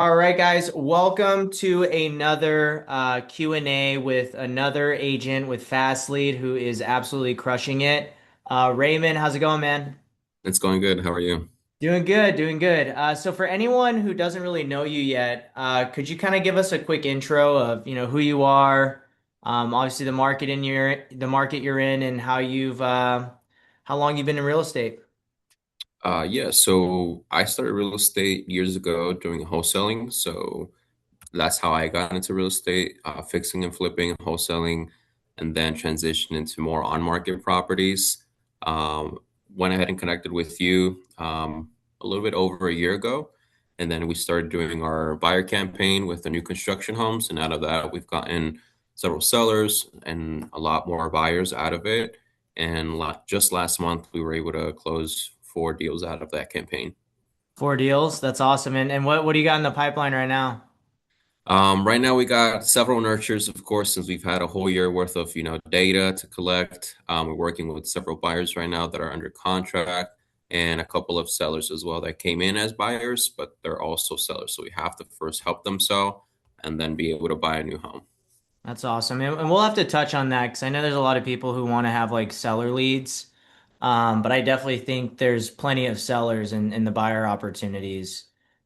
All right, guys, welcome to another Q&A with another agent with Fast Lead who is absolutely crushing it. Raymond, how's it going, man? It's going good. How are you? Doing good, doing good. So for anyone who doesn't really know you yet, could you kind of give us a quick intro of, who you are, obviously the market you're in, and how long you've been in real estate? Yeah, so I started real estate years ago doing wholesaling. So that's how I got into real estate, fixing and flipping, wholesaling, and then transitioned into more on-market properties. Um, Went ahead and connected with you a little bit over a year ago, and then we started doing our buyer campaign with the new construction homes. And out of that, we've gotten several sellers and a lot more buyers out of it. And just last month, we were able to close 4 deals out of that campaign. 4 deals, that's awesome. And what do you got in the pipeline right now? Right now we got several nurtures, of course, since we've had a whole year worth of, data to collect. We're working with several buyers right now that are under contract and a couple of sellers as well that came in as buyers, but they're also sellers. So we have to first help them sell and then be able to buy a new home. That's awesome. And we'll have to touch on that because I know there's a lot of people who want to have like seller leads. But I definitely think there's plenty of sellers in the buyer opportunities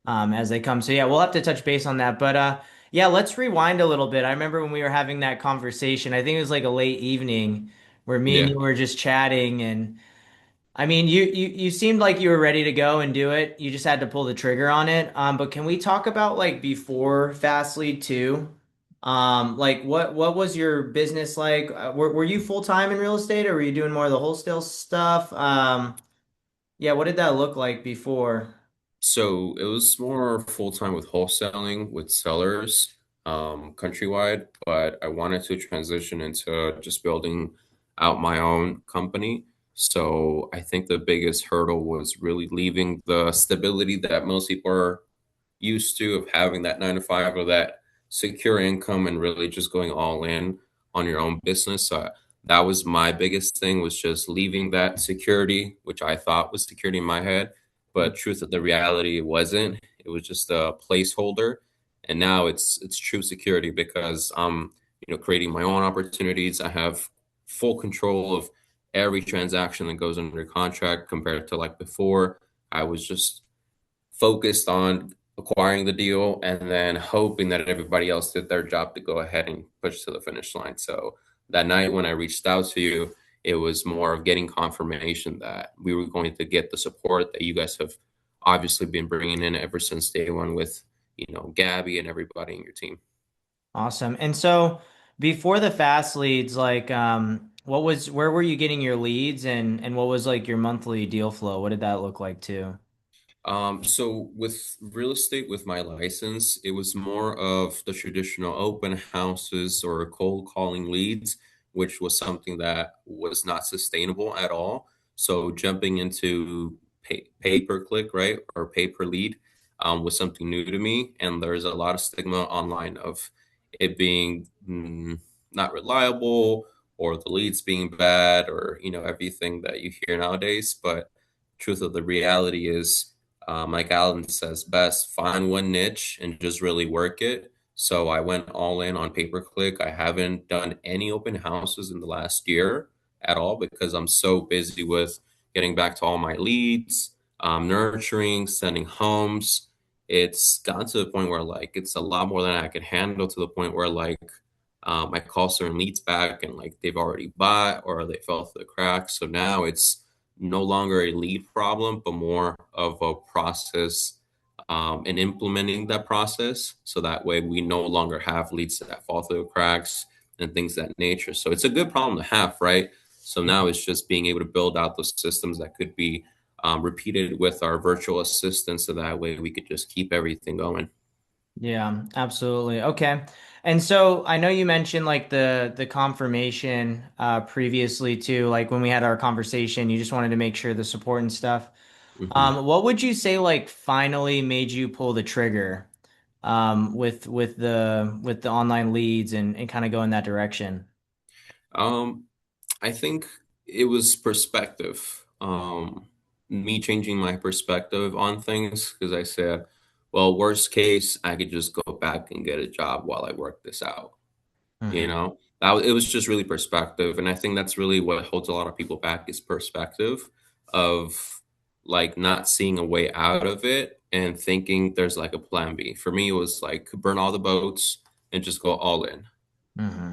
as they come. So yeah, we'll have to touch base on that. But yeah, let's rewind a little bit. I remember when we were having that conversation, I think it was like a late evening where me and Yeah. you were just chatting and I mean, you seemed like you were ready to go and do it. You just had to pull the trigger on it. But can we talk about like before Fast Lead 2? Like what was your business like? Were you full time in real estate or were you doing more of the wholesale stuff? Yeah, what did that look like before? So it was more full time with wholesaling with sellers countrywide, but I wanted to transition into just building out my own company. So I think the biggest hurdle was really leaving the stability that most people are used to of having that 9 to 5 or that secure income and really just going all in on your own business. So that was my biggest thing was just leaving that security, which I thought was security in my head, but truth of the reality it wasn't. It was just a placeholder. And now it's true security because I'm, creating my own opportunities. I have full control of every transaction that goes under contract compared to like before. I was just focused on acquiring the deal and then hoping that everybody else did their job to go ahead and push to the finish line. So that night when I reached out to you, it was more of getting confirmation that we were going to get the support that you guys have obviously been bringing in ever since day one with, Gabby and everybody in your team. Awesome. And so before the fast leads, like where were you getting your leads and what was like your monthly deal flow? What did that look like too? So with real estate, with my license, it was more of the traditional open houses or cold calling leads, which was something that was not sustainable at all. So jumping into pay per click, right, or pay per lead, was something new to me, and there's a lot of stigma online of it being not reliable or the leads being bad or everything that you hear nowadays. But truth of the reality is like Alan says best, find one niche and just really work it. So I went all in on pay per click. I haven't done any open houses in the last year at all because I'm so busy with getting back to all my leads, nurturing, sending homes. It's gotten to the point where like it's a lot more than I could handle to the point where like I call certain leads back and like they've already bought or they fell through the cracks. So now it's no longer a lead problem, but more of a process and implementing that process. So that way we no longer have leads that fall through the cracks and things of that nature. So it's a good problem to have, right? So now it's just being able to build out those systems that could be repeated with our virtual assistants. So that way we could just keep everything going. Yeah, absolutely. Okay. And so I know you mentioned like the confirmation previously too, like when we had our conversation, you just wanted to make sure the support and stuff. Mhm. What would you say like finally made you pull the trigger with the online leads and kind of go in that direction? Um, I think it was perspective. Me changing my perspective on things because I said, well, worst case, I could just go back and get a job while I work this out. You Hmm. know, it was just really perspective, and I think that's really what holds a lot of people back is perspective of like not seeing a way out of it and thinking there's like a plan B. For me, it was like burn all the boats and just go all in. Hmm.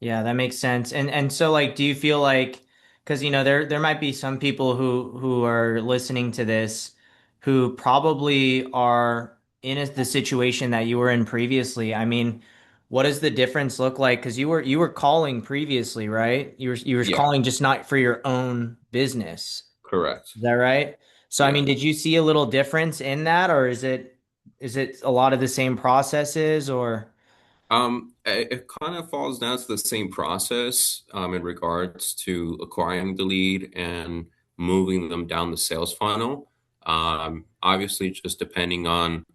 Yeah, that makes sense. And so like do you feel like because there might be some people who are listening to this who probably are in the situation that you were in previously. I mean, what does the difference look like? Because you were calling previously, right? You were Yeah, calling just not for your own business. correct. Is that right? So I Yeah. mean, did you see a little difference in that, or is it a lot of the same processes or It kind of falls down to the same process in regards to acquiring the lead and moving them down the sales funnel. Obviously, just depending on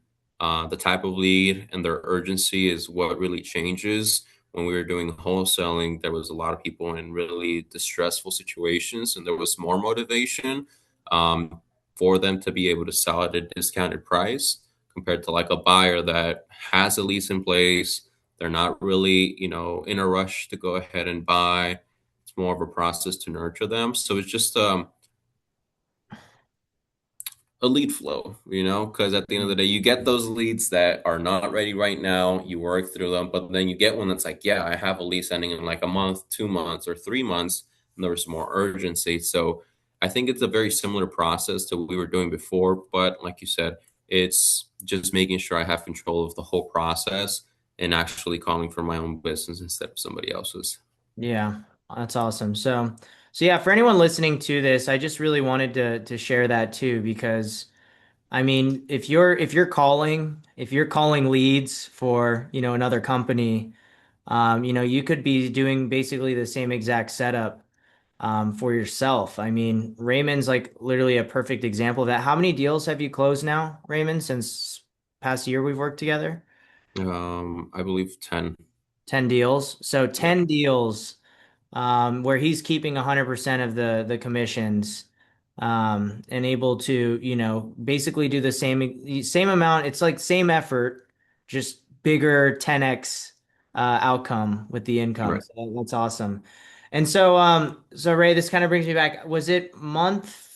the type of lead and their urgency is what really changes. When we were doing wholesaling, there was a lot of people in really distressful situations, and there was more motivation um, for them to be able to sell at a discounted price compared to like a buyer that has a lease in place. They're not really, in a rush to go ahead and buy. It's more of a process to nurture them. So it's just a lead flow, because at the end of the day, you get those leads that are not ready right now, you work through them, but then you get one that's like, yeah, I have a lease ending in like a month, 2 months, or 3 months, and there was more urgency. So I think it's a very similar process to what we were doing before, but like you said, it's just making sure I have control of the whole process and actually calling for my own business instead of somebody else's. Yeah, that's awesome. So yeah, for anyone listening to this, I just really wanted to share that too because I mean, if you're calling leads for, another company, you could be doing basically the same exact setup for yourself. I mean, Raymond's like literally a perfect example of that. How many deals have you closed now, Raymond, since past year we've worked together? I believe 10. 10 deals. So Yeah, 10 deals where he's keeping 100% of the commissions and able to, basically do the same amount. It's like same effort, just bigger 10x outcome with the income. right. So that's awesome. And so Ray, this kind of brings me back. Was it month?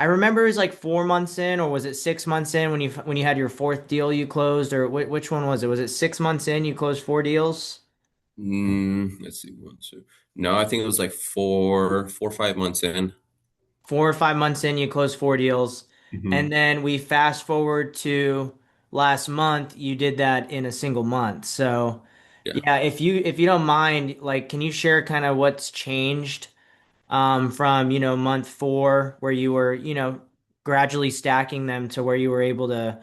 I remember it was like 4 months in, or was it 6 months in when you had your fourth deal you closed, or which one was it? Was it 6 months in you closed 4 deals? Let's see, one, two. No, I think it was like 4 or 5 months in. 4 or 5 months in, you closed 4 deals. Hmm. And then we fast forward to last month, you did that in a single month. So Yeah, yeah, if you don't mind, like, can you share kind of what's changed from, month four where you were, gradually stacking them to where you were able to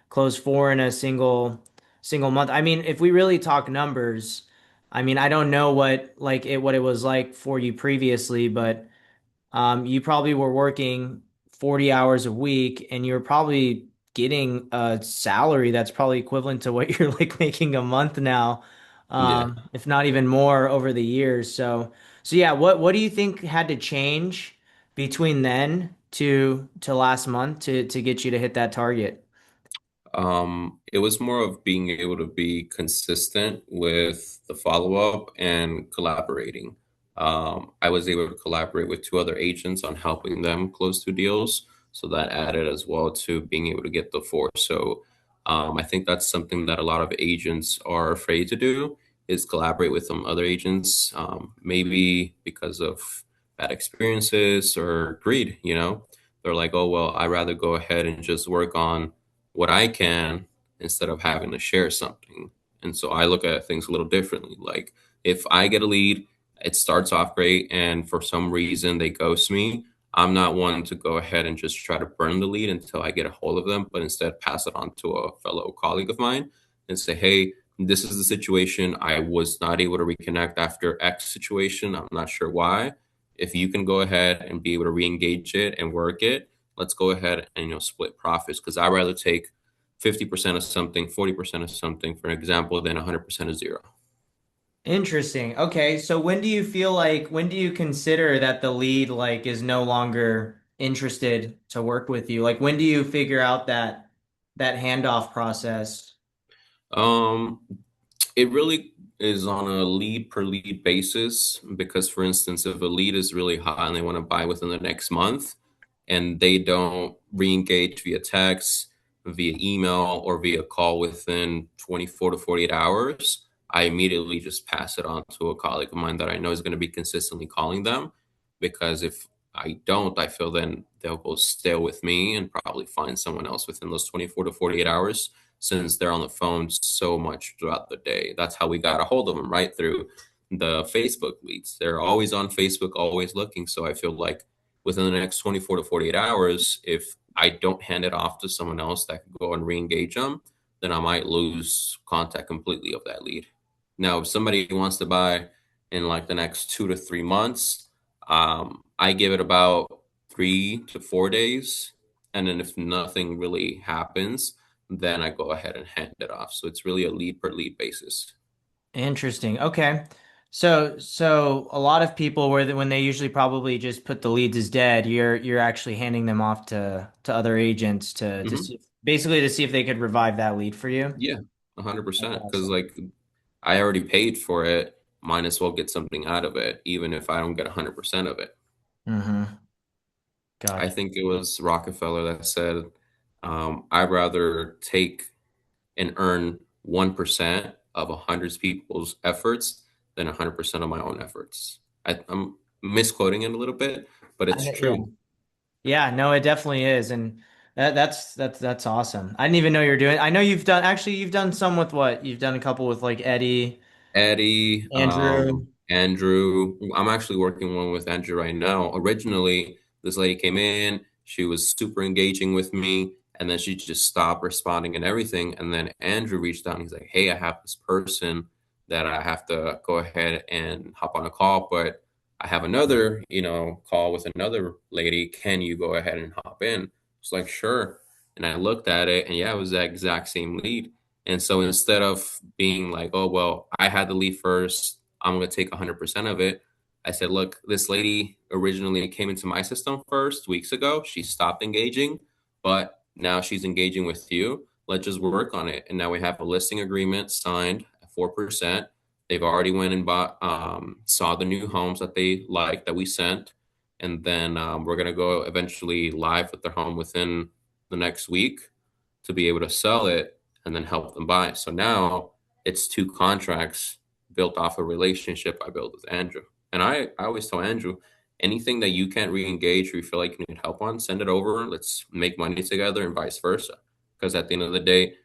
close four in a single month? I mean, if we really talk numbers, I mean, I don't know what it was like for you previously, but you probably were working 40 hours a week and you're probably getting a salary that's probably equivalent to what you're like making a month now, yeah. if not even more over the years. So yeah, what do you think had to change between then to last month to get you to hit that target? It was more of being able to be consistent with the follow up and collaborating. I was able to collaborate with two other agents on helping them close two deals. So that added as well to being able to get the four. So I think that's something that a lot of agents are afraid to do is collaborate with some other agents, maybe because of bad experiences or greed, They're like, oh, well, I'd rather go ahead and just work on what I can instead of having to share something. And so I look at things a little differently. Like if I get a lead, it starts off great, and for some reason they ghost me. I'm not one to go ahead and just try to burn the lead until I get a hold of them, but instead pass it on to a fellow colleague of mine and say, hey, this is the situation. I was not able to reconnect after X situation. I'm not sure why. If you can go ahead and be able to re-engage it and work it, let's go ahead and split profits, because I'd rather take 50% of something, 40% of something, for example, than 100% of zero. Interesting. Okay, so when do you consider that the lead is no longer interested to work with you? Like when do you figure out that that handoff process? Um, it really is on a lead per lead basis because, for instance, if a lead is really high and they want to buy within the next month and they don't re-engage via text, via email, or via call within 24 to 48 hours, I immediately just pass it on to a colleague of mine that I know is going to be consistently calling them. Because if I don't, I feel then they'll go stale with me and probably find someone else within those 24 to 48 hours since they're on the phone so much throughout the day. That's how we got a hold of them, right? Through the Facebook leads. They're always on Facebook, always looking. So I feel like within the next 24 to 48 hours, if I don't hand it off to someone else that could go and re-engage them, then I might lose contact completely of that lead. Now, if somebody wants to buy in like the next 2 to 3 months, I give it about 3 to 4 days. And then if nothing really happens, then I go ahead and hand it off. So it's really a lead per lead basis. Interesting. Okay. So a lot of people when they usually probably just put the leads as dead, you're actually handing them off to other agents to Hmm. see, basically to see if they could revive that lead for you. Yeah, That's 100%. Because awesome. like I already paid for it, might as well get something out of it, even if I don't get 100% of it. Mm-hmm. I Gotcha. think it was Rockefeller that said, I'd rather take and earn 1% of 100 people's efforts than 100% of my own efforts. I'm misquoting it a little bit, but it's Yeah. true. Yeah, no, it definitely is. And that's awesome. I didn't even know you're doing. I know you've done some with what? You've done a couple with like Eddie, Eddie, Andrew. Andrew. I'm actually working one with Andrew right now. Originally, this lady came in, she was super engaging with me, and then she just stopped responding and everything. And then Andrew reached out and he's like, "Hey, I have this person that I have to go ahead and hop on a call, but I have another, call with another lady. Can you go ahead and hop in?" It's like, "Sure." And I looked at it, and yeah, it was that exact same lead. And so instead of being like, oh, well, I had to leave first, I'm going to take 100% of it, I said, look, this lady originally came into my system first weeks ago. She stopped engaging, but now she's engaging with you. Let's just work on it. And now we have a listing agreement signed at 4%. They've already went and saw the new homes that they like that we sent. And then we're going to go eventually live with their home within the next week to be able to sell it and then help them buy. So now it's two contracts built off a relationship I built with Andrew. And I always tell Andrew, anything that you can't re-engage or you feel like you need help on, send it over. Let's make money together and vice versa. Because at the end of the day,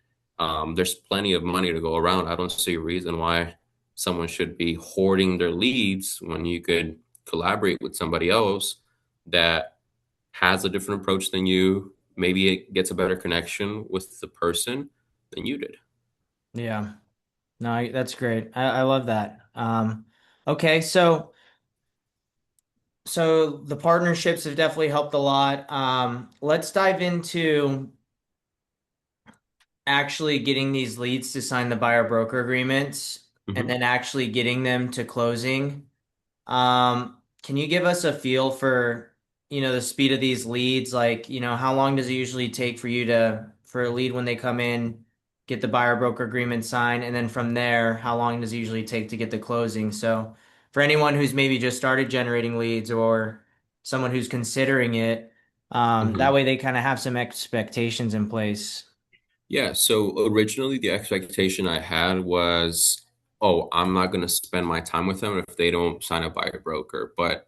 there's plenty of money to go around. I don't see a reason why someone should be hoarding their leads when you could collaborate with somebody else that has a different approach than you. Maybe it gets a better connection with the person than you did. Yeah. No, that's great. I love that. Okay, so the partnerships have definitely helped a lot. Let's dive into actually getting these leads to sign the buyer broker agreements and Hmm. then actually getting them to closing. Can you give us a feel for, the speed of these leads? Like, how long does it usually take for you for a lead when they come in, get the buyer broker agreement signed, and then from there, how long does it usually take to get the closing? So, for anyone who's maybe just started generating leads or someone who's considering it, that Hmm. way they kind of have some expectations in place. Yeah. So originally, the expectation I had was, oh, I'm not going to spend my time with them if they don't sign up by a broker. But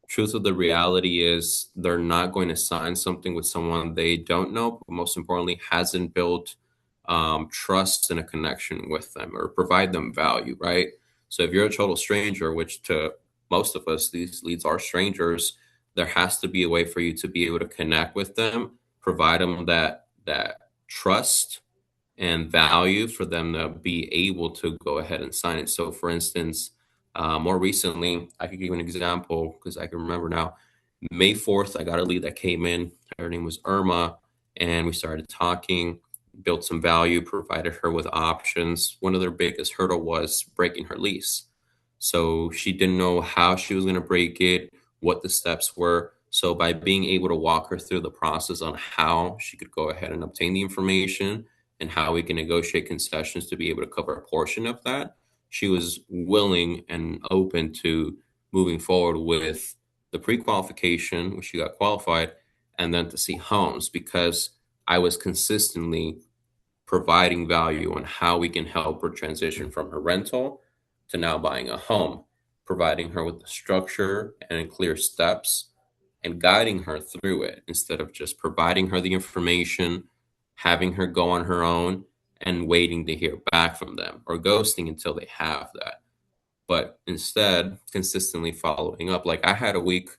truth of the reality is, they're not going to sign something with someone they don't know, but most importantly, hasn't built trust and a connection with them or provide them value, right? So if you're a total stranger, which to most of us, these leads are strangers, there has to be a way for you to be able to connect with them, provide them that trust and value for them to be able to go ahead and sign it. So, for instance, more recently, I could give an example because I can remember now. May 4th, I got a lead that came in. Her name was Irma, and we started talking, built some value, provided her with options. One of their biggest hurdle was breaking her lease. So she didn't know how she was going to break it, what the steps were. So by being able to walk her through the process on how she could go ahead and obtain the information and how we can negotiate concessions to be able to cover a portion of that, she was willing and open to moving forward with the pre-qualification, which she got qualified, and then to see homes because I was consistently providing value on how we can help her transition from her rental to now buying a home, providing her with the structure and clear steps and guiding her through it instead of just providing her the information, having her go on her own and waiting to hear back from them or ghosting until they have that. But instead, consistently following up. Like I had a week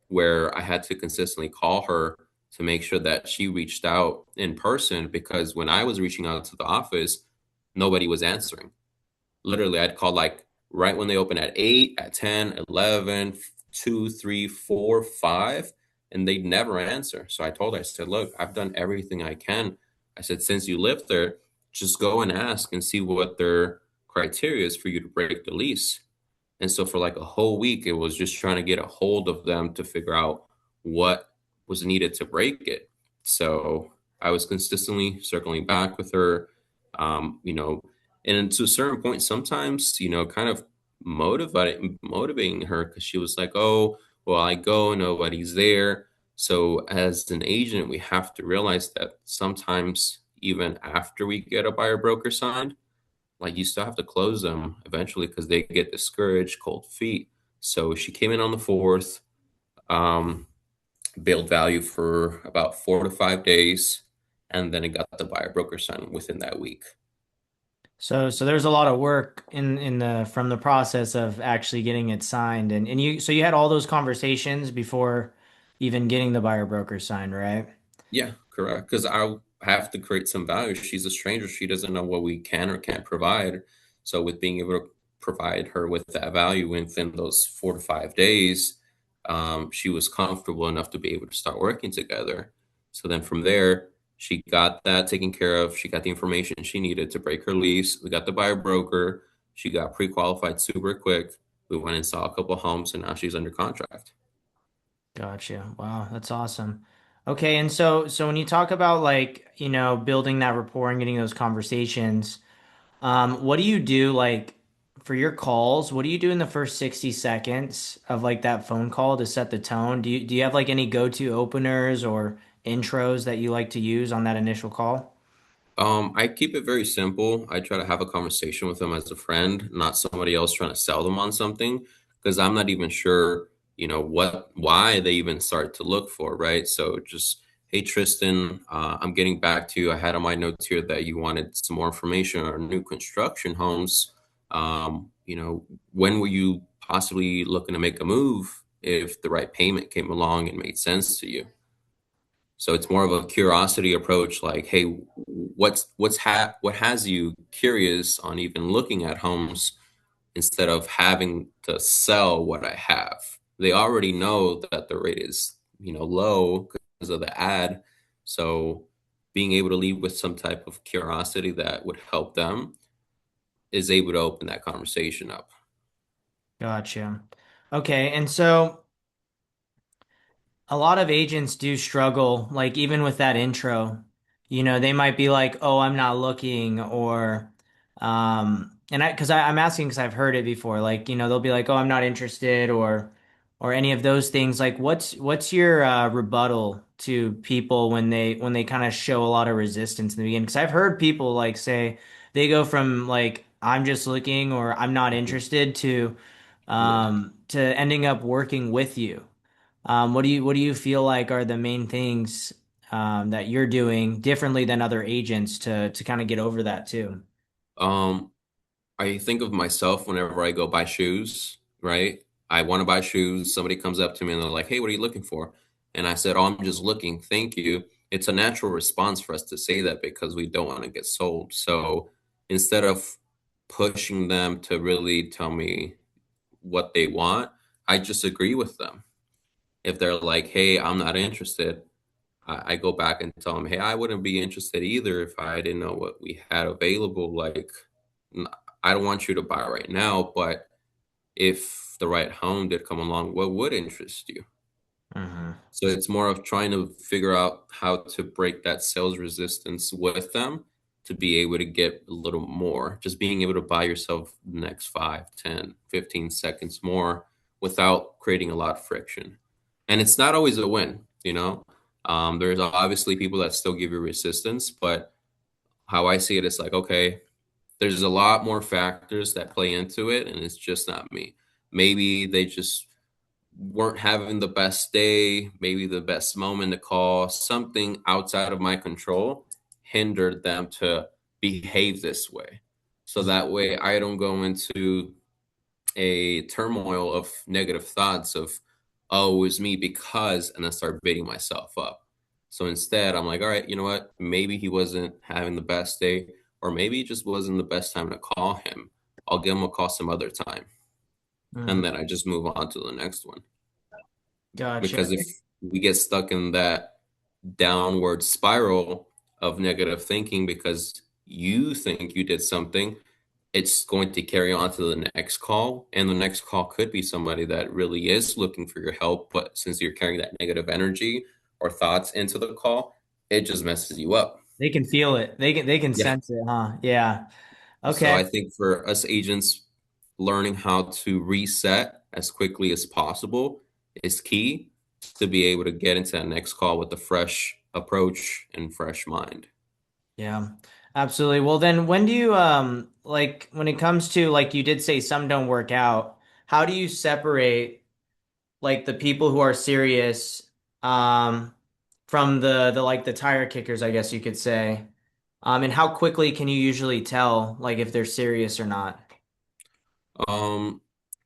where I had to consistently call her to make sure that she reached out in person because when I was reaching out to the office, nobody was answering. Literally, I'd call like right when they open at 8, at 10, 11, 2, 3, 4, 5, and they'd never answer. So I told her, I said, look, I've done everything I can. I said, since you live there, just go and ask and see what their criteria is for you to break the lease. And so for like a whole week, it was just trying to get a hold of them to figure out what was needed to break it. So I was consistently circling back with her, you know, and to a certain point, sometimes, kind of motivating her because she was like, oh, well, I go, nobody's there. So as an agent, we have to realize that sometimes even after we get a buyer broker signed, like you still have to close them eventually because they get discouraged, cold feet. So she came in on the fourth, um, built value for about 4 to 5 days, and then it got the buyer broker signed within that week. So there's a lot of work in the from the process of actually getting it signed, and you had all those conversations before even getting the buyer broker signed, right? Yeah, correct. Because I have to create some value. She's a stranger. She doesn't know what we can or can't provide. So with being able to provide her with that value within those 4 to 5 days, she was comfortable enough to be able to start working together. So then from there, she got that taken care of. She got the information she needed to break her lease. We got the buyer broker. She got pre-qualified super quick. We went and saw a couple homes, and now she's under contract. Gotcha. Wow, that's awesome. Okay, and so when you talk about like, building that rapport and getting those conversations, what do you do like for your calls? What do you do in the first 60 seconds of like that phone call to set the tone? Do you have like any go-to openers or intros that you like to use on that initial call? I keep it very simple. I try to have a conversation with them as a friend, not somebody else trying to sell them on something, because I'm not even sure, why they even start to look for, right? So just, hey, Tristan, I'm getting back to you. I had on my notes here that you wanted some more information on new construction homes. When were you possibly looking to make a move if the right payment came along and made sense to you? So it's more of a curiosity approach, like, hey, what has you curious on even looking at homes instead of having to sell what I have? They already know that the rate is, low because of the ad. So being able to lead with some type of curiosity that would help them is able to open that conversation up. Gotcha. Okay, and so a lot of agents do struggle, like even with that intro, they might be like, "Oh, I'm not looking," or, and I'm asking because I've heard it before. Like, they'll be like, "Oh, I'm not interested," or any of those things. Like, what's your rebuttal to people when they kind of show a lot of resistance in the beginning? Because I've heard people like say they go from like, "I'm just looking" or "I'm not Mhm. interested" Yeah. to ending up working with you. What do you feel like are the main things that you're doing differently than other agents to kind of get over that too? Um, I think of myself whenever I go buy shoes, right? I want to buy shoes. Somebody comes up to me and they're like, hey, what are you looking for? And I said, oh, I'm just looking. Thank you. It's a natural response for us to say that because we don't want to get sold. So instead of pushing them to really tell me what they want, I just agree with them. If they're like, hey, I'm not interested, I go back and tell them, hey, I wouldn't be interested either if I didn't know what we had available. Like, n- I don't want you to buy right now, but if the right home did come along, what would interest you? Hmm. So it's more of trying to figure out how to break that sales resistance with them to be able to get a little more, just being able to buy yourself the next 5, 10, 15 seconds more without creating a lot of friction. And it's not always a win, you know? There's obviously people that still give you resistance, but how I see it is like, okay, there's a lot more factors that play into it, and it's just not me. Maybe they just weren't having the best day, maybe the best moment to call, something outside of my control hindered them to behave this way. So that way I don't go into a turmoil of negative thoughts of, oh, it was me because, and then start beating myself up. So instead, I'm like, all right, you know what? Maybe he wasn't having the best day, or maybe it just wasn't the best time to call him. I'll give him a call some other time. Hmm. And then I just move on to the next one. Gotcha. Because if we get stuck in that downward spiral of negative thinking because you think you did something, it's going to carry on to the next call. And the next call could be somebody that really is looking for your help. But since you're carrying that negative energy or thoughts into the call, it just messes you up. They can feel it. They can Yeah. sense it, huh? Yeah. So Okay. I think for us agents, learning how to reset as quickly as possible is key to be able to get into that next call with a fresh approach and fresh mind. Yeah. Absolutely. Well, then when do you like when it comes to like you did say some don't work out, how do you separate like the people who are serious um from the like the tire kickers, I guess you could say? And how quickly can you usually tell like if they're serious or not? Um,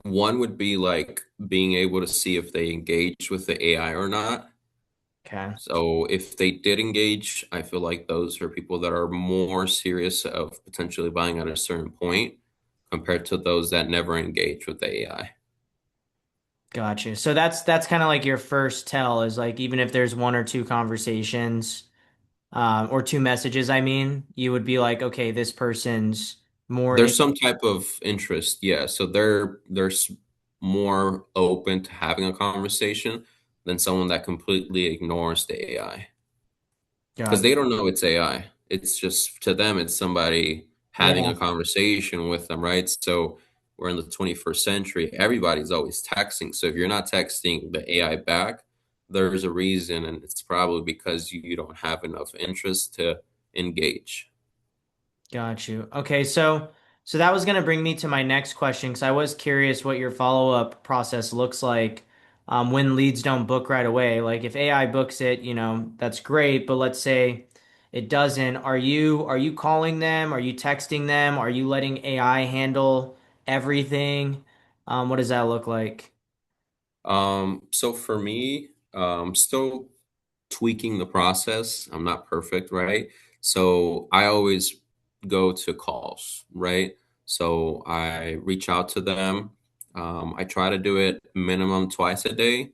One would be like being able to see if they engage with the AI or not. Okay. So if they did engage, I feel like those are people that are more serious of potentially buying at a certain point compared to those that never engage with the AI. Gotcha. So that's kind of like your first tell is like even if there's one or two conversations, or two messages, I mean, you would be like, okay, this person's more in. There's some type of interest, yeah. So they're more open to having a conversation than someone that completely ignores the AI because Gotcha. they don't know it's AI. It's just to them, it's somebody having Yeah, a conversation with them, right? So we're in the 21st century. Everybody's always texting. So if you're not texting the AI back, there's a reason, and it's probably because you don't have enough interest to engage. got you. Okay, so that was gonna bring me to my next question because I was curious what your follow-up process looks like when leads don't book right away. Like if AI books it, that's great, but let's say it doesn't. Are you calling them? Are you texting them? Are you letting AI handle everything? What does that look like? So for me, still tweaking the process. I'm not perfect, right? So I always go to calls, right? So I reach out to them. I try to do it minimum twice a day.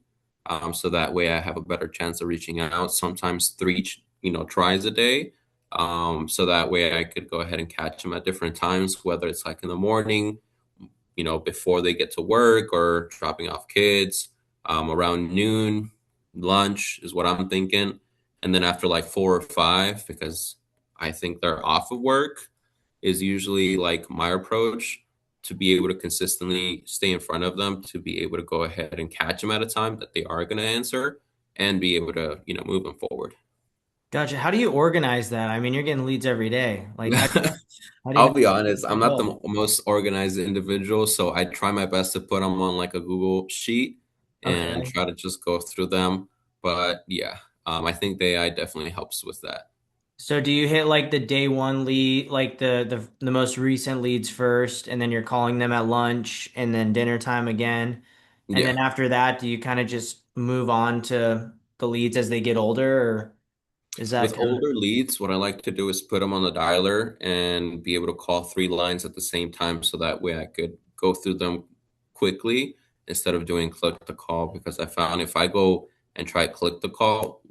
So that way I have a better chance of reaching out. Sometimes three, tries a day. So that way I could go ahead and catch them at different times, whether it's like in the morning, before they get to work or dropping off kids, around noon, lunch is what I'm thinking. And then after like 4 or 5, because I think they're off of work, is usually like my approach to be able to consistently stay in front of them, to be able to go ahead and catch them at a time that they are going to answer and be able to, move them forward. Gotcha. How do you organize that? I mean, you're getting leads every day. Like, how do you I'll know be what honest, to I'm not the build? most organized individual, so I try my best to put them on like a Google sheet and Okay. try to just go through them. But yeah, I think the AI definitely helps with that. So do you hit like the day one lead, like the most recent leads first, and then you're calling them at lunch and then dinner time again? And Yeah. then after that, do you kind of just move on to the leads as they get older, or is that With kind of older leads, what I like to do is put them on the dialer and be able to call 3 lines at the same time so that way I could go through them quickly instead of doing click the call because I found if I go and try click the call,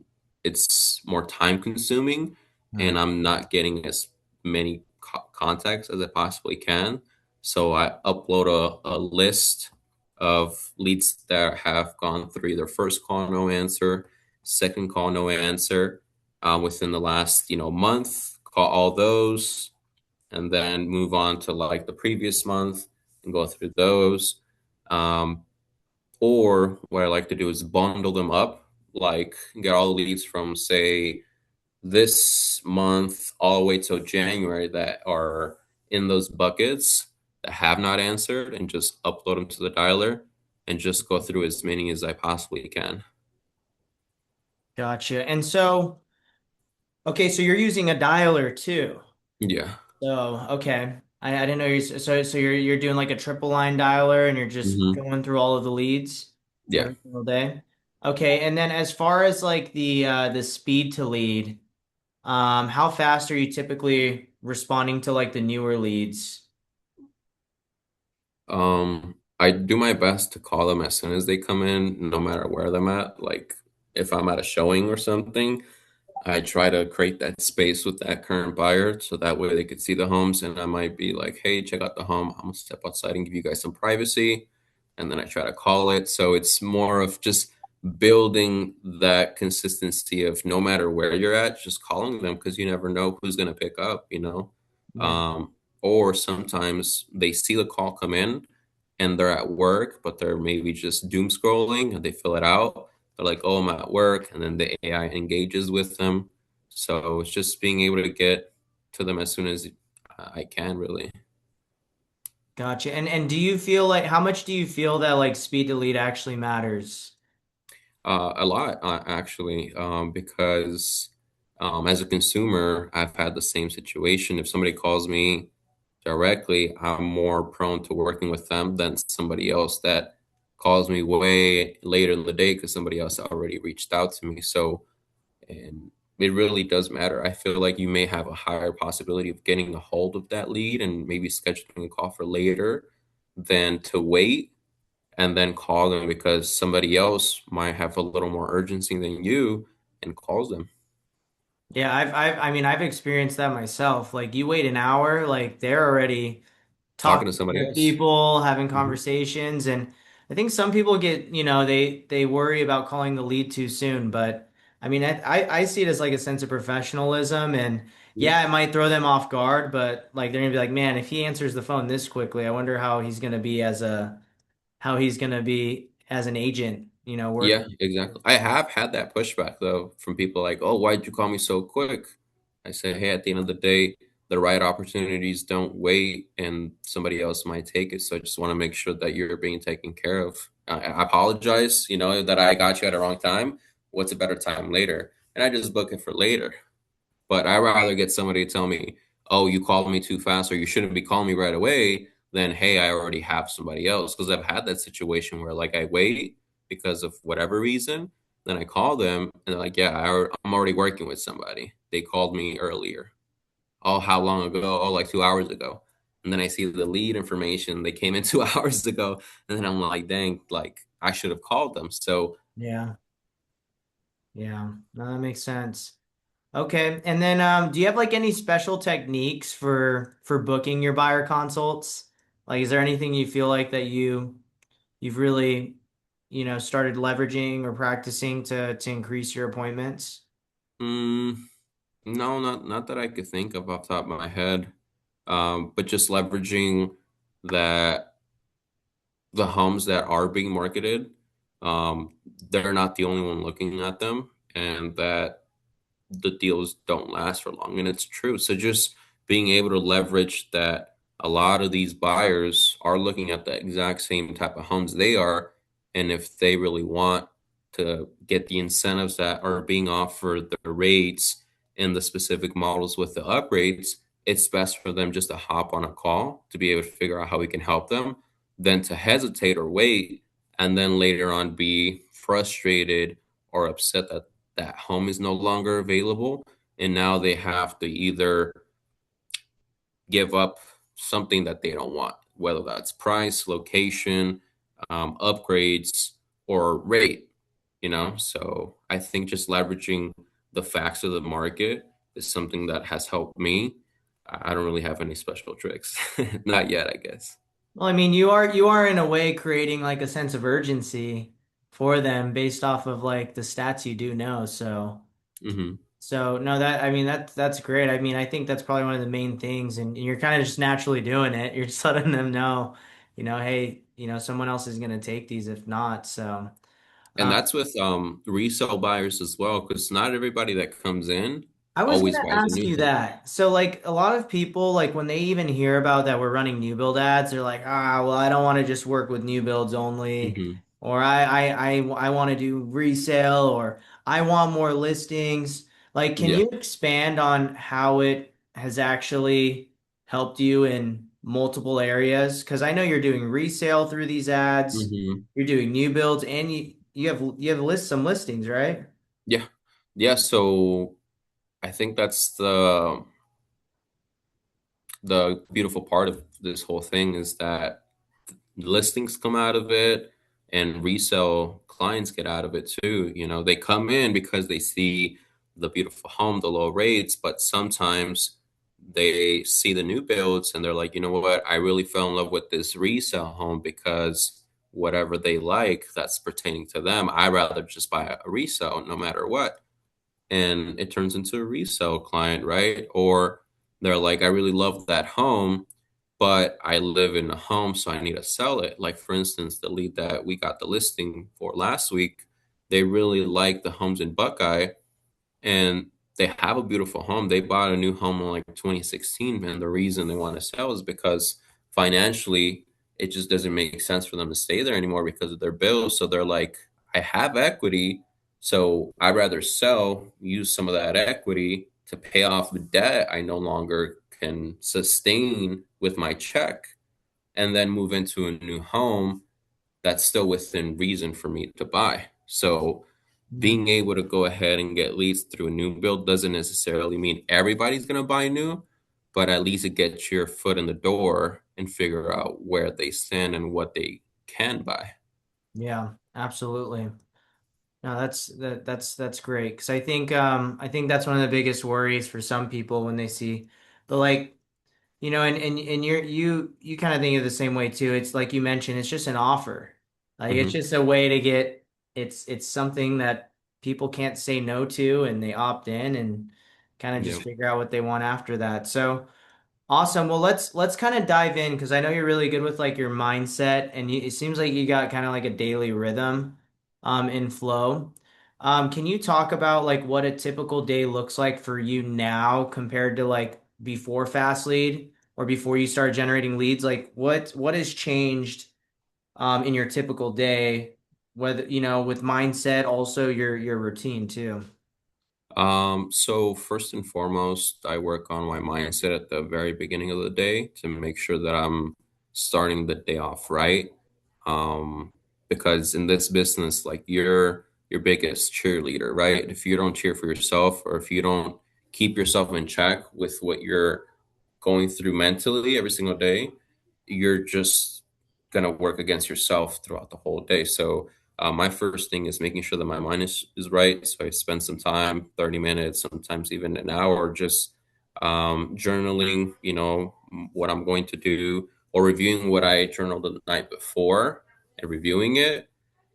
it's more time consuming Hmm. and I'm not getting as many contacts as I possibly can. So I upload a list of leads that have gone through their first call, no answer, second call, no answer, within the last, month, call all those, and then move on to like the previous month and go through those. Um, or what I like to do is bundle them up, like get all the leads from, say, this month all the way till January that are in those buckets that have not answered, and just upload them to the dialer and just go through as many as I possibly can. Gotcha. And so, okay, so you're using a dialer too. Yeah. So, okay. I didn't know so you're doing like a triple line dialer and you're just Hmm. going through all of the leads Yeah. every single day. Okay, and then as far as like the speed to lead, how fast are you typically responding to like the newer leads? I do my best to call them as soon as they come in, no matter where them at. Like if I'm at a showing or something, I try to create that space with that current buyer so that way they could see the homes. And I might be like, hey, check out the home. I'm gonna step outside and give you guys some privacy. And then I try to call it. So it's more of just building that consistency of no matter where you're at, just calling them because you never know who's gonna pick up. Yeah. Um, or sometimes they see the call come in and they're at work, but they're maybe just doom scrolling and they fill it out. They're like, oh, I'm at work. And then the AI engages with them. So it's just being able to get to them as soon as I can, really. Gotcha. And do you feel like how much do you feel that like speed to lead actually matters? A lot, actually, because as a consumer, I've had the same situation. If somebody calls me directly, I'm more prone to working with them than somebody else that calls me way later in the day because somebody else already reached out to me. So, and it really does matter. I feel like you may have a higher possibility of getting a hold of that lead and maybe scheduling a call for later than to wait and then call them because somebody else might have a little more urgency than you and calls them. Yeah, I mean, I've experienced that myself. Like, you wait an hour, like they're already Talking talking to to somebody other else. people, having Hmm. conversations, and I think some people get, they worry about calling the lead too soon. But I mean, I see it as like a sense of professionalism, and Yeah. yeah, it might throw them off guard, but like they're gonna be like, man, if he answers the phone this quickly, I wonder how he's gonna be as an agent, Yeah, working. exactly. I have had that pushback though from people like, "Oh, why'd you call me so quick?" I said, "Hey, at the end of the day, the right opportunities don't wait, and somebody else might take it. So I just want to make sure that you're being taken care of. I apologize, that I got you at the wrong time. What's a better time later?" And I just book it for later. But I rather get somebody to tell me, "Oh, you called me too fast," or "You shouldn't be calling me right away," than, "Hey, I already have somebody else." Because I've had that situation where like I wait because of whatever reason, then I call them and they're like, "Yeah, I'm already working with somebody. They called me earlier." Oh, how long ago? Oh, like 2 hours ago. And then I see the lead information. They came in 2 hours ago, and then I'm like, "Dang, like I should have called them." So Yeah, yeah, no, that makes sense. Okay. And then do you have like any special techniques for booking your buyer consults? Like is there anything you feel like that you've really, started leveraging or practicing to increase your appointments? mm, no, not that I could think of off the top of my head. But just leveraging that the homes that are being marketed, um, they're not the only one looking at them, and that the deals don't last for long. And it's true. So just being able to leverage that a lot of these buyers are looking at the exact same type of homes they are. And if they really want to get the incentives that are being offered, the rates and the specific models with the upgrades, it's best for them just to hop on a call to be able to figure out how we can help them than to hesitate or wait and then later on be frustrated or upset that that home is no longer available and now they have to either give up something that they don't want, whether that's price, location, upgrades, or rate. So I think just leveraging the facts of the market is something that has helped me. I don't really have any special tricks. Not yet, I guess. Well, I mean, you are in a way creating like a sense of urgency for them based off of like the stats you do know. Hmm. So no, that I mean that's great. I mean, I think that's probably one of the main things, and you're kind of just naturally doing it. You're just letting them know, hey, someone else is gonna take these if not. So. And uh, that's with resale buyers as well, because not everybody that comes in I was always gonna buys a ask new you home. that. So like a lot of people, like when they even hear about that we're running new build ads, they're like, well, I don't want to just work with new builds only, Hmm. or I want to do resale, or I want more listings. Like, can Yeah. you expand on how it has actually helped you in multiple areas? Because I know you're doing resale through these ads, Hmm. you're doing new builds, and you have some listings, right? Yeah. Yeah. So I think that's the beautiful part of this whole thing is that listings come out of it and resale clients get out of it too. They come in because they see the beautiful home, the low rates, but sometimes they see the new builds and they're like, you know what, I really fell in love with this resale home because whatever they like that's pertaining to them, I'd rather just buy a resale no matter what. And it turns into a resale client, right? Or they're like, I really love that home, but I live in a home, so I need to sell it. Like, for instance, the lead that we got the listing for last week, they really like the homes in Buckeye and they have a beautiful home. They bought a new home in like 2016, and the reason they want to sell is because financially it just doesn't make sense for them to stay there anymore because of their bills. So they're like, I have equity, so I'd rather sell, use some of that equity to pay off the debt I no longer can sustain with my check, and then move into a new home that's still within reason for me to buy. So being able to go ahead and get leads through a new build doesn't necessarily mean everybody's going to buy new, but at least it gets your foot in the door and figure out where they stand and what they can buy. Yeah, absolutely. No, that's great because I think that's one of the biggest worries for some people when they see, but like and you kind of think of the same way too. It's like you mentioned, it's just an offer, like it's Hmm. just a way to get it's something that people can't say no to, and they opt in and kind of Yeah. just figure out what they want after that. So. Awesome. Well, let's kind of dive in because I know you're really good with like your mindset, and it seems like you got kind of like a daily rhythm, in flow. Can you talk about like what a typical day looks like for you now compared to like before Fast Lead or before you started generating leads? Like what has changed in your typical day, whether with mindset, also your routine too. So first and foremost, I work on my mindset at the very beginning of the day to make sure that I'm starting the day off right. Um, because in this business, like you're your biggest cheerleader, right? If you don't cheer for yourself or if you don't keep yourself in check with what you're going through mentally every single day, you're just going to work against yourself throughout the whole day. So, my first thing is making sure that my mind is right. So, I spend some time, 30 minutes, sometimes even an hour, just journaling, what I'm going to do or reviewing what I journaled the night before and reviewing it.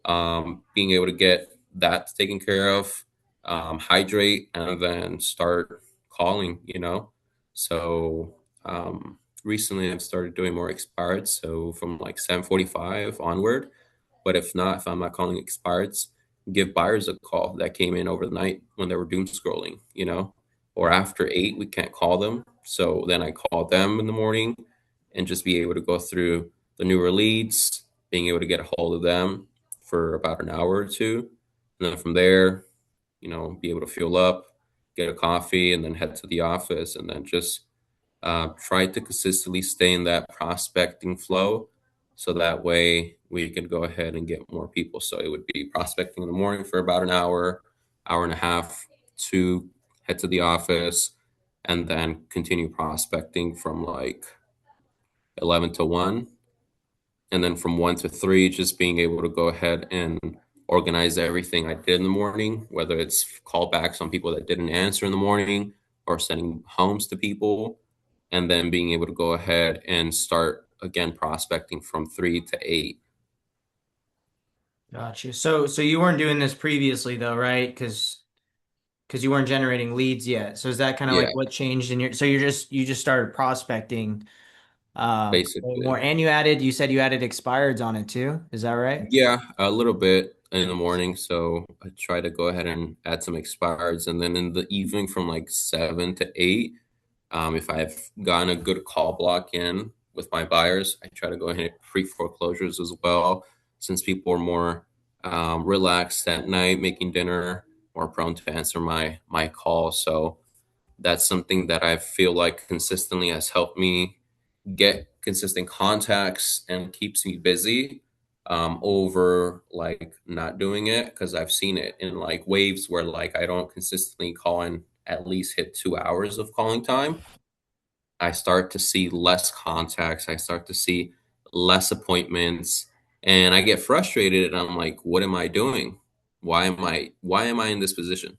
Being able to get that taken care of, hydrate, and then start calling. So recently I've started doing more expireds, so from like 7:45 onward. But if I'm not calling expireds, give buyers a call that came in overnight when they were doom scrolling. Or after 8, we can't call them. So then I call them in the morning and just be able to go through the newer leads, being able to get a hold of them for about an hour or two. And then from there, be able to fuel up, get a coffee, and then head to the office and then just try to consistently stay in that prospecting flow so that way we can go ahead and get more people. So it would be prospecting in the morning for about an hour, hour and a half to head to the office and then continue prospecting from like 11 to 1. And then from 1 to 3, just being able to go ahead and organize everything I did in the morning, whether it's callbacks on people that didn't answer in the morning or sending homes to people, and then being able to go ahead and start again prospecting from 3 to 8. Got you. So you weren't doing this previously though, right? Because you weren't generating leads yet. So is that kind of Yeah, like what changed in your, so you just started prospecting more, basically. and you said you added expireds on it too. Is that right? Yeah, a little bit in the morning. So I try to go ahead and add some expireds. And then in the evening from like 7 to 8, if I've gotten a good call block in with my buyers, I try to go ahead and pre foreclosures as well, since people are more relaxed at night, making dinner, more prone to answer my call. So that's something that I feel like consistently has helped me get consistent contacts and keeps me busy over like not doing it, because I've seen it in like waves where like I don't consistently call and at least hit 2 hours of calling time. I start to see less contacts. I start to see less appointments, and I get frustrated. And I'm like, what am I doing? Why am I in this position?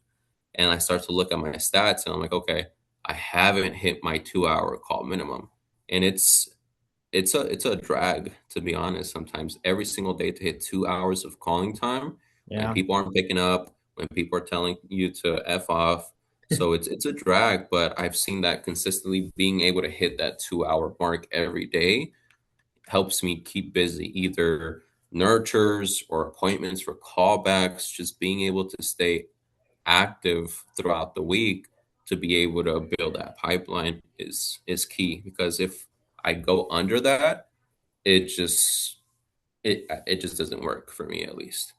And I start to look at my stats, and I'm like, okay, I haven't hit my 2 hour call minimum, and it's a drag, to be honest. Sometimes every single day to hit 2 hours of calling time when Yeah. people aren't picking up, when people are telling you to f off. So it's a drag, but I've seen that consistently being able to hit that 2 hour mark every day helps me keep busy, either nurtures or appointments for callbacks. Just being able to stay active throughout the week to be able to build that pipeline is key, because if I go under that, it just it just doesn't work for me, at least.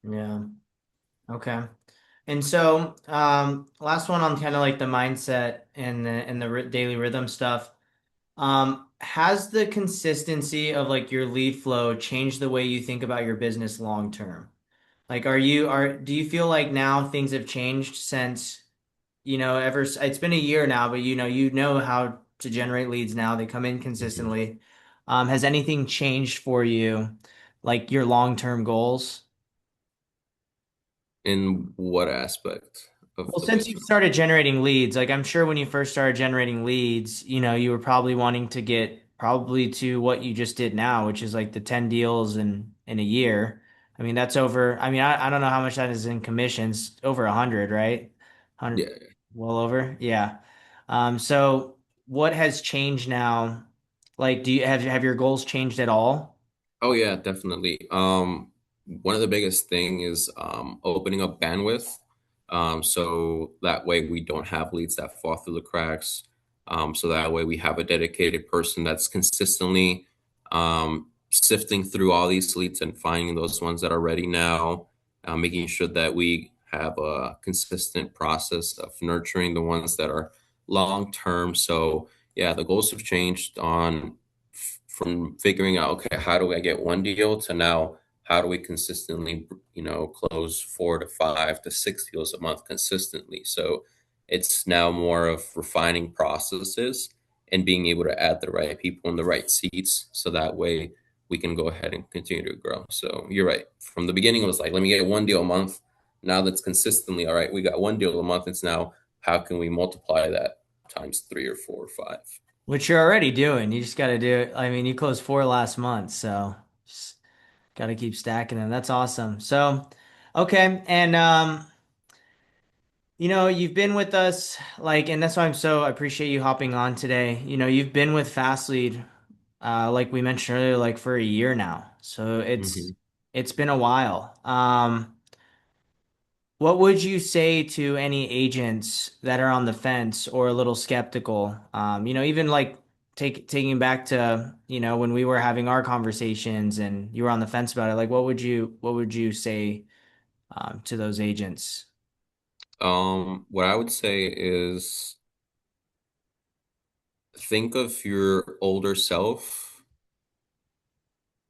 Yeah. Okay. And so, last one on kind of like the mindset and the daily rhythm stuff. Has the consistency of like your lead flow changed the way you think about your business long term? Like, do you feel like now things have changed since, it's been a year now, but you know how to generate leads now. They come in Mhm. consistently. Has anything changed for you, like your long-term goals? In what aspect of Well, the since you business? started generating leads, like I'm sure when you first started generating leads, you were probably wanting to get probably to what you just did now, which is like the 10 deals in a year. I mean, that's over. I mean, I don't know how much that is in commissions, over 100, right? 100, Yeah. well over. Yeah. So what has changed now? Like, do you have your goals changed at all? Oh yeah, definitely. One of the biggest thing is opening up bandwidth, so that way we don't have leads that fall through the cracks. So that way we have a dedicated person that's consistently sifting through all these leads and finding those ones that are ready now, making sure that we have a consistent process of nurturing the ones that are long term. So yeah, the goals have changed on from figuring out, okay, how do I get one deal, to now how do we consistently, close 4 to 5 to 6 deals a month consistently. So it's now more of refining processes and being able to add the right people in the right seats, so that way we can go ahead and continue to grow. So you're right, from the beginning it was like, let me get one deal a month. Now that's consistently, all right, we got one deal a month. It's now, how can we multiply that times 3 or 4 or 5? Which you're already doing. You just got to do it. I mean, you closed four last month, so just got to keep stacking them. That's awesome. So, okay. And, you've been with us like, and that's why I appreciate you hopping on today. You've been with Fastlead, like we mentioned earlier, like for a year now. So Mhm. it's been a while. What would you say to any agents that are on the fence or a little skeptical? Even like taking back to, when we were having our conversations and you were on the fence about it, like what would you say to those agents? What I would say is, think of your older self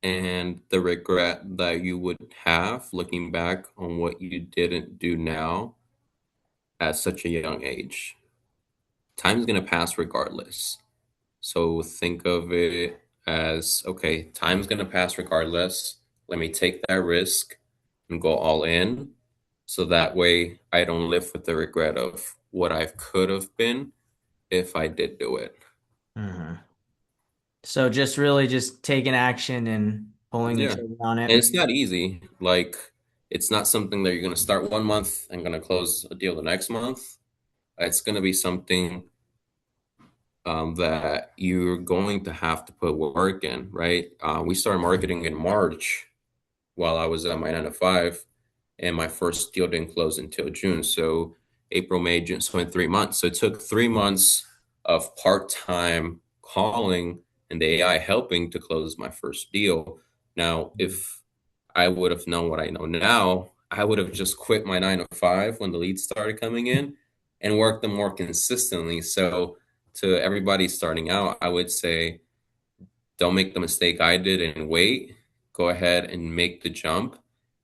and the regret that you would have looking back on what you didn't do now at such a young age. Time's gonna pass regardless. So think of it as, okay, time's gonna pass regardless. Let me take that risk and go all in. So that way I don't live with the regret of what I could have been if I did do it. Hmm. So just really just taking action and pulling the Yeah. trigger on And it. it's not easy. Like, it's not something that you're going to start one month and going to close a deal the next month. It's going to be something that you're going to have to put work in, right? We started marketing in March while I was at my 9 to 5, and my first deal didn't close until June. So April, May, June, so in 3 months. So it took 3 months of part-time calling and the AI helping to close my first deal. Now, if I would have known what I know now, I would have just quit my 9 to 5 when the leads started coming in and worked them more consistently. So to everybody starting out, I would say don't make the mistake I did and wait. Go ahead and make the jump,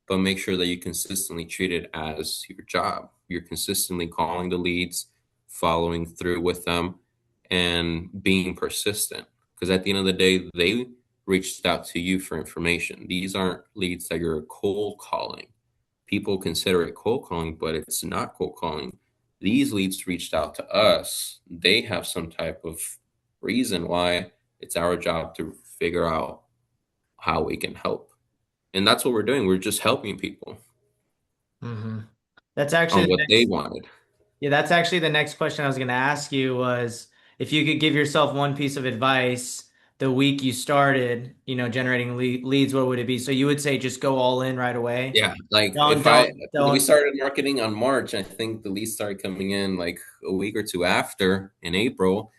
but make sure that you consistently treat it as your job. You're consistently calling the leads, following through with them, and being persistent. Because at the end of the day, they reached out to you for information. These aren't leads that you're cold calling. People consider it cold calling, but it's not cold calling. These leads reached out to us. They have some type of reason why. It's our job to figure out how we can help. And that's what we're doing. We're just helping people Hmm. That's actually on the what they next, wanted. yeah, that's actually the next question I was going to ask you was if you could give yourself one piece of advice the week you started, generating leads, what would it be? So you would say just go all in right away. Yeah, like Don't, if I don't, we don't. started marketing on March, I think the leads started coming in like a week or two after in April.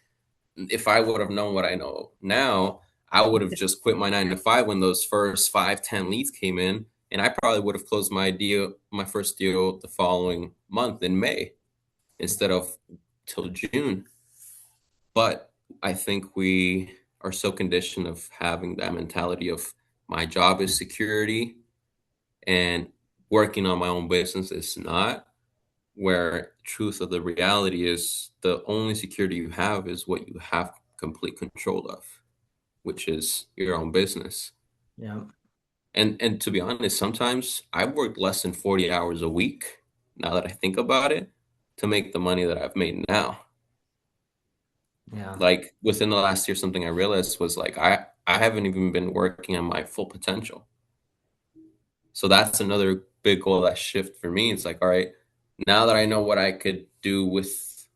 If I would have known what I know now, I would have just quit my 9 to 5 when those first 5, 10 leads came in, and I probably would have closed my first deal the following month in May instead of till June. But I think we are so conditioned of having that mentality of my job is security and working on my own business is not, where truth of the reality is the only security you have is what you have complete control of, which is your own business. Yeah, And to be honest, sometimes I've worked less than 40 hours a week, now that I think about it, to make the money that I've made now. yeah, Like within the last year, something I realized was like I haven't even been working on my full potential. So that's another big goal, that shift for me. It's like, all right, now that I know what I could do with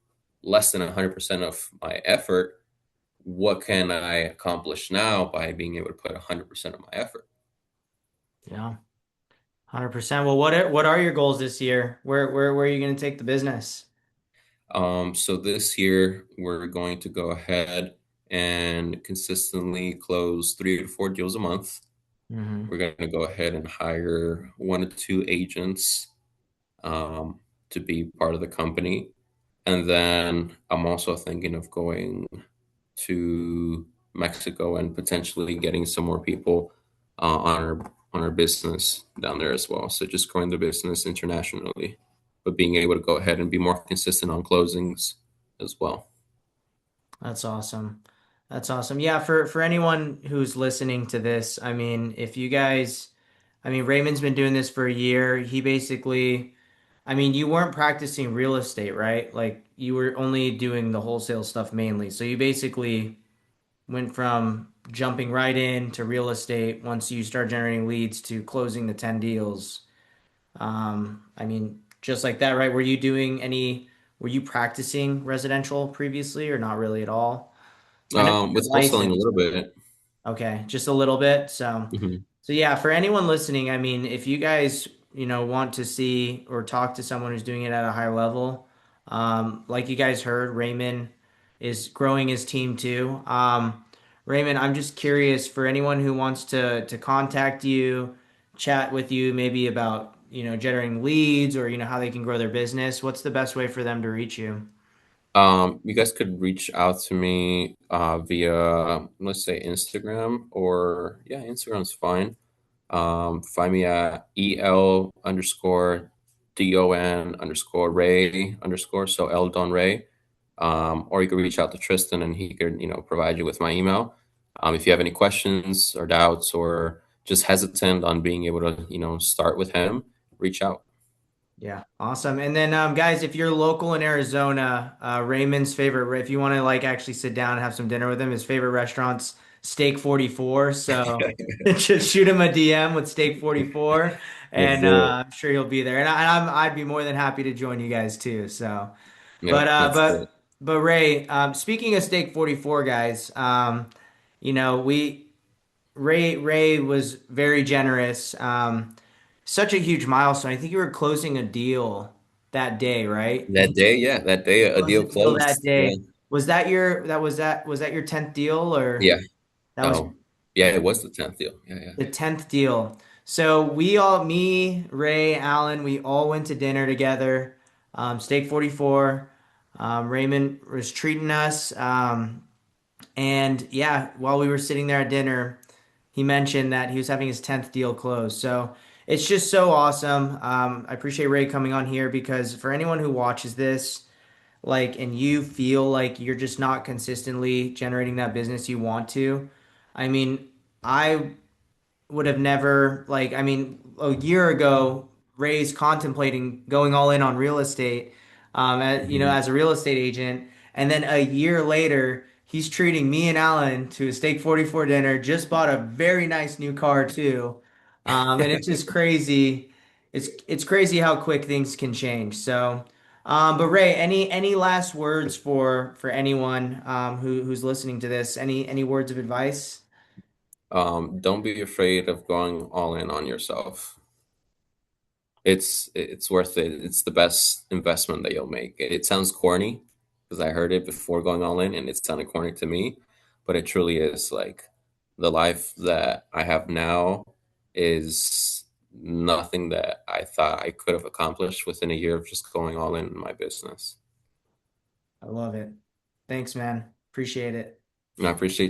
less than 100% of my effort, what can I accomplish now by being able to put 100% of my effort? yeah. 100%. Well, what are your goals this year? Where are you going to take the business? So this year we're going to go ahead and consistently close 3 to 4 deals a month. Hmm. We're going to go ahead and hire 1 to 2 agents um, to be part of the company. And then I'm also thinking of going to Mexico and potentially getting some more people on our business down there as well. So just growing the business internationally, but being able to go ahead and be more consistent on closings as well. That's awesome. That's awesome. Yeah, for anyone who's listening to this, I mean, if you guys, I mean, Raymond's been doing this for a year. He basically, I mean, you weren't practicing real estate, right? Like you were only doing the wholesale stuff mainly. So you basically went from jumping right into real estate once you start generating leads to closing the 10 deals. I mean, just like that, right? Were you practicing residential previously or not really at all? I know you're With wholesaling a licensed. little bit. Okay, just a little bit. So, Mhm. so yeah, for anyone listening, I mean, if you guys, want to see or talk to someone who's doing it at a high level, like you guys heard, Raymond is growing his team too. Raymond, I'm just curious for anyone who wants to contact you, chat with you, maybe about, generating leads or, how they can grow their business. What's the best way for them to reach you? You guys could reach out to me via, let's say, Instagram, or yeah, Instagram's fine. Find me at EL_DON_Ray_, so L Don Ray. Or you could reach out to Tristan and he could, provide you with my email. If you have any questions or doubts or just hesitant on being able to, start with him, reach out. Yeah, awesome. And then, guys, if you're local in Arizona, Raymond's favorite, if you want to like actually sit down and have some dinner with him, his favorite restaurants Steak 44. So just shoot him a DM with Steak 44, Let's and do it. I'm sure he'll be there. And I'd be more than happy to join you guys too. So, Yeah, but uh, let's do it. but but Ray, speaking of Steak 44, guys, we Ray was very generous. Such a huge milestone. I think you were closing a deal that day, right? That day, yeah, that day a Closed deal a deal that closed. Yeah. day. Was that your 10th deal, or Yeah. that was Oh, yeah, it was the 10th deal. Yeah, yeah. the 10th deal? So me, Ray, Alan, we all went to dinner together. Steak 44. Raymond was treating us. And yeah, while we were sitting there at dinner, he mentioned that he was having his 10th deal closed. So it's just so awesome. I appreciate Ray coming on here because for anyone who watches this, like, and you feel like you're just not consistently generating that business you want to, I mean, I would have never like I mean a year ago Ray's contemplating going all in on real estate Mhm. as a real estate agent, and then a year later he's treating me and Alan to a steak 44 dinner, just bought a very nice new car too. And it's just crazy. It's crazy how quick things can change. So but Ray, any last words for anyone who's listening to this, any words of advice? Don't be afraid of going all in on yourself. It's worth it. It's the best investment that you'll make. It sounds corny because I heard it before going all in and it sounded corny to me, but it truly is like the life that I have now is nothing that I thought I could have accomplished within a year of just going all in my business. I love it. Thanks, man. Appreciate it. And I appreciate